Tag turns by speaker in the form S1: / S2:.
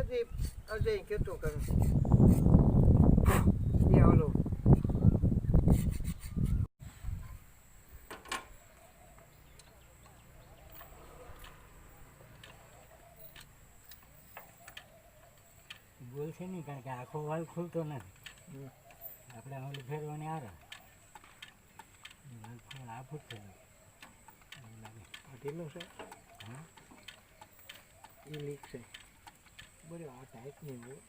S1: નથી અજય કહેતો કરે એ હાલો
S2: બોલશે નહીં કારણ કે આખો વાલ ખુલતો નથી આપણે ઓલું ફેરવાની આવે વાલ ખોલ આ ફૂટતો લાગે
S1: ઢીલું છે
S2: હા
S1: એ લીક છે બરાબર આ ટાઈટ નહીં હોય